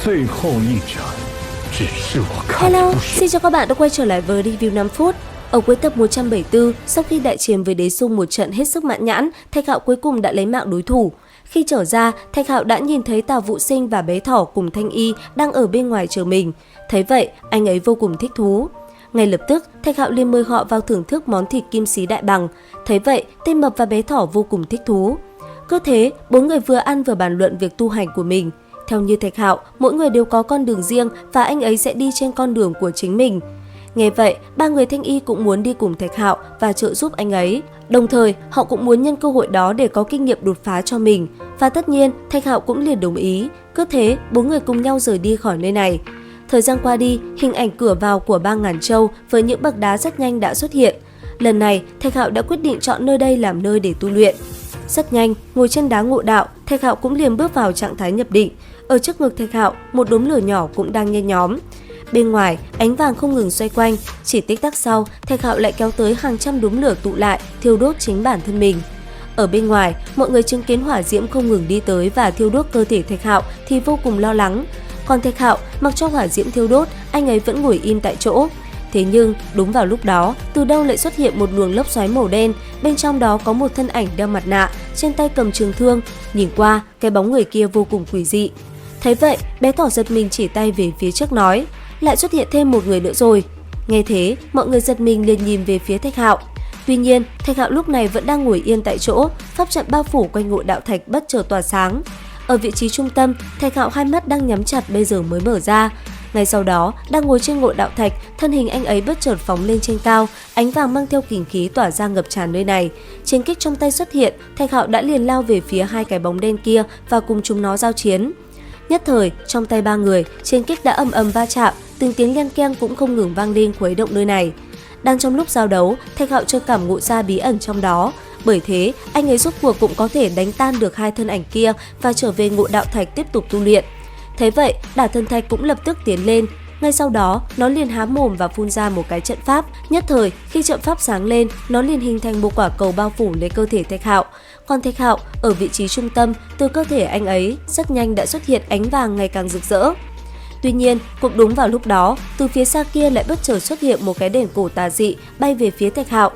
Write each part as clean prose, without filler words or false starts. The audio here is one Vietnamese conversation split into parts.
最后一战，只是我看 Hello, 着不舍。 xin chào các bạn đã quay trở lại với review 5 phút. Ở cuối tập 174, sau khi đại chiến với Đế Sung một trận hết sức mãn nhãn, Thạch Hạo cuối cùng đã lấy mạng đối thủ. Khi trở ra, Thạch Hạo đã nhìn thấy Tào Vũ Sinh và bé thỏ cùng Thanh Y đang ở bên ngoài chờ mình. Thấy vậy, anh ấy vô cùng thích thú. Ngay lập tức, Thạch Hạo liền mời họ vào thưởng thức món thịt kim xí đại bằng. Thấy vậy, Tên Mập và bé thỏ vô cùng thích thú. Cứ thế, bốn người vừa ăn vừa bàn luận việc tu hành của mình. Theo như Thạch Hạo, mỗi người đều có con đường riêng và anh ấy sẽ đi trên con đường của chính mình. Nghe vậy, ba người Thanh Y cũng muốn đi cùng Thạch Hạo và trợ giúp anh ấy. Đồng thời, họ cũng muốn nhân cơ hội đó để có kinh nghiệm đột phá cho mình. Và tất nhiên, Thạch Hạo cũng liền đồng ý. Cứ thế, bốn người cùng nhau rời đi khỏi nơi này. Thời gian qua đi, hình ảnh cửa vào của bang Ngàn Châu với những bậc đá rất nhanh đã xuất hiện. Lần này, Thạch Hạo đã quyết định chọn nơi đây làm nơi để tu luyện. Rất nhanh, ngồi trên đá ngộ đạo, Thạch Hạo cũng liền bước vào trạng thái nhập định. Ở trước ngực Thạch Hạo, một đốm lửa nhỏ cũng đang nhen nhóm. Bên ngoài, ánh vàng không ngừng xoay quanh, chỉ tích tắc sau, Thạch Hạo lại kéo tới hàng trăm đốm lửa tụ lại, thiêu đốt chính bản thân mình. Ở bên ngoài, mọi người chứng kiến hỏa diễm không ngừng đi tới và thiêu đốt cơ thể Thạch Hạo thì vô cùng lo lắng. Còn Thạch Hạo, mặc cho hỏa diễm thiêu đốt, anh ấy vẫn ngồi im tại chỗ. Thế nhưng, đúng vào lúc đó, từ đâu lại xuất hiện một luồng lốc xoáy màu đen, bên trong đó có một thân ảnh đeo mặt nạ, trên tay cầm trường thương, nhìn qua, cái bóng người kia vô cùng quỷ dị. Thấy vậy, bé thỏ giật mình chỉ tay về phía trước nói, lại xuất hiện thêm một người nữa rồi. Nghe thế, mọi người giật mình liền nhìn về phía Thạch Hạo. Tuy nhiên, Thạch Hạo lúc này vẫn đang ngồi yên tại chỗ, pháp trận bao phủ quanh ngộ đạo thạch bất chợt tỏa sáng. Ở vị trí trung tâm, Thạch Hạo hai mắt đang nhắm chặt bây giờ mới mở ra. Ngay sau đó, đang ngồi trên ngộ đạo thạch, thân hình anh ấy bất chợt phóng lên trên cao, ánh vàng mang theo kình khí tỏa ra ngập tràn nơi này. Chiến kích trong tay xuất hiện, Thạch Hạo đã liền lao về phía hai cái bóng đen kia và cùng chúng nó giao chiến. Nhất thời, trong tay ba người, chiến kích đã ầm ầm va chạm, từng tiếng len keng cũng không ngừng vang lên khuấy động nơi này. Đang trong lúc giao đấu, Thạch Hạo chợt cảm ngộ ra bí ẩn trong đó. Bởi thế, anh ấy rốt cuộc cũng có thể đánh tan được hai thân ảnh kia và trở về ngộ đạo thạch tiếp tục tu luyện. Thế vậy, Đả Thần Thạch cũng lập tức tiến lên. Ngay sau đó, nó liền há mồm và phun ra một cái trận pháp. Nhất thời, khi trận pháp sáng lên, nó liền hình thành một quả cầu bao phủ lấy cơ thể Thạch Hạo. Còn Thạch Hạo, ở vị trí trung tâm, từ cơ thể anh ấy, rất nhanh đã xuất hiện ánh vàng ngày càng rực rỡ. Tuy nhiên, cũng đúng vào lúc đó, từ phía xa kia lại bất chợt xuất hiện một cái đèn cổ tà dị bay về phía Thạch Hạo.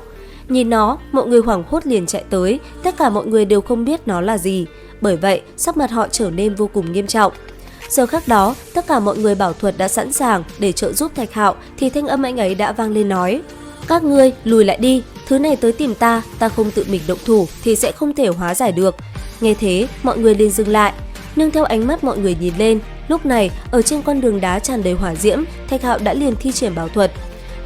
Nhìn nó, mọi người hoảng hốt liền chạy tới, tất cả mọi người đều không biết nó là gì. Bởi vậy, sắc mặt họ trở nên vô cùng nghiêm trọng. Giờ khắc đó, tất cả mọi người bảo thuật đã sẵn sàng để trợ giúp Thạch Hạo thì thanh âm anh ấy đã vang lên nói: các ngươi lùi lại đi, thứ này tới tìm ta không tự mình động thủ thì sẽ không thể hóa giải được. Nghe thế, mọi người liền dừng lại. Nương theo ánh mắt mọi người nhìn lên, lúc này ở trên con đường đá tràn đầy hỏa diễm, Thạch Hạo đã liền thi triển bảo thuật.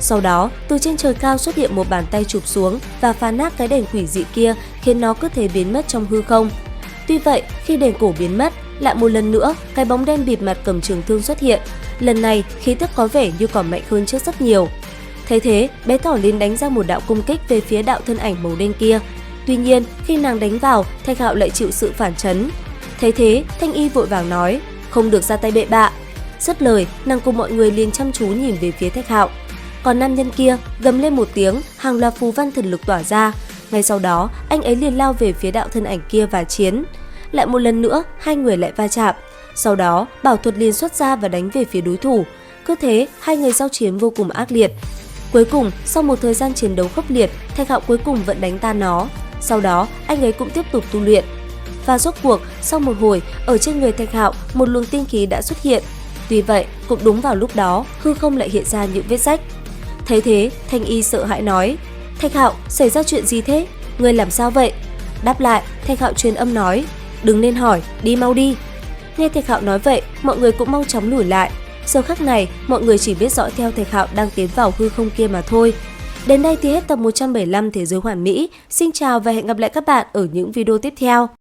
Sau đó, từ trên trời cao xuất hiện một bàn tay chụp xuống và phá nát cái đèn quỷ dị kia, khiến nó cứ thế biến mất trong hư không. Tuy vậy, khi đèn cổ biến mất, lại một lần nữa, cái bóng đen bịt mặt cầm trường thương xuất hiện. Lần này, khí tức có vẻ như còn mạnh hơn trước rất nhiều. Thấy thế, bé thỏ liền đánh ra một đạo công kích về phía đạo thân ảnh màu đen kia. Tuy nhiên, khi nàng đánh vào, Thạch Hạo lại chịu sự phản chấn. Thấy thế, Thanh Y vội vàng nói, không được ra tay bậy bạ. Dứt lời, nàng cùng mọi người liền chăm chú nhìn về phía Thạch Hạo. Còn nam nhân kia gầm lên một tiếng, hàng loạt phù văn thần lực tỏa ra. Ngay sau đó, anh ấy liền lao về phía đạo thân ảnh kia và chiến. Lại một lần nữa, hai người lại va chạm. Sau đó, bảo thuật liền xuất ra và đánh về phía đối thủ. Cứ thế, hai người giao chiến vô cùng ác liệt. Cuối cùng, sau một thời gian chiến đấu khốc liệt, Thạch Hạo cuối cùng vẫn đánh tan nó. Sau đó, anh ấy cũng tiếp tục tu luyện. Và rốt cuộc, sau một hồi, ở trên người Thạch Hạo, một luồng tinh khí đã xuất hiện. Tuy vậy, cũng đúng vào lúc đó, hư không lại hiện ra những vết rách. Thấy thế, Thanh Y sợ hãi nói, Thạch Hạo, xảy ra chuyện gì thế? Ngươi làm sao vậy? Đáp lại, Thạch Hạo truyền âm nói, đừng nên hỏi, đi mau đi. Nghe Thạch Hạo nói vậy, mọi người cũng mau chóng lùi lại. Giờ khắc này, mọi người chỉ biết dõi theo Thạch Hạo đang tiến vào hư không kia mà thôi. Đến đây thì hết tập 175 Thế giới hoàn mỹ. Xin chào và hẹn gặp lại các bạn ở những video tiếp theo.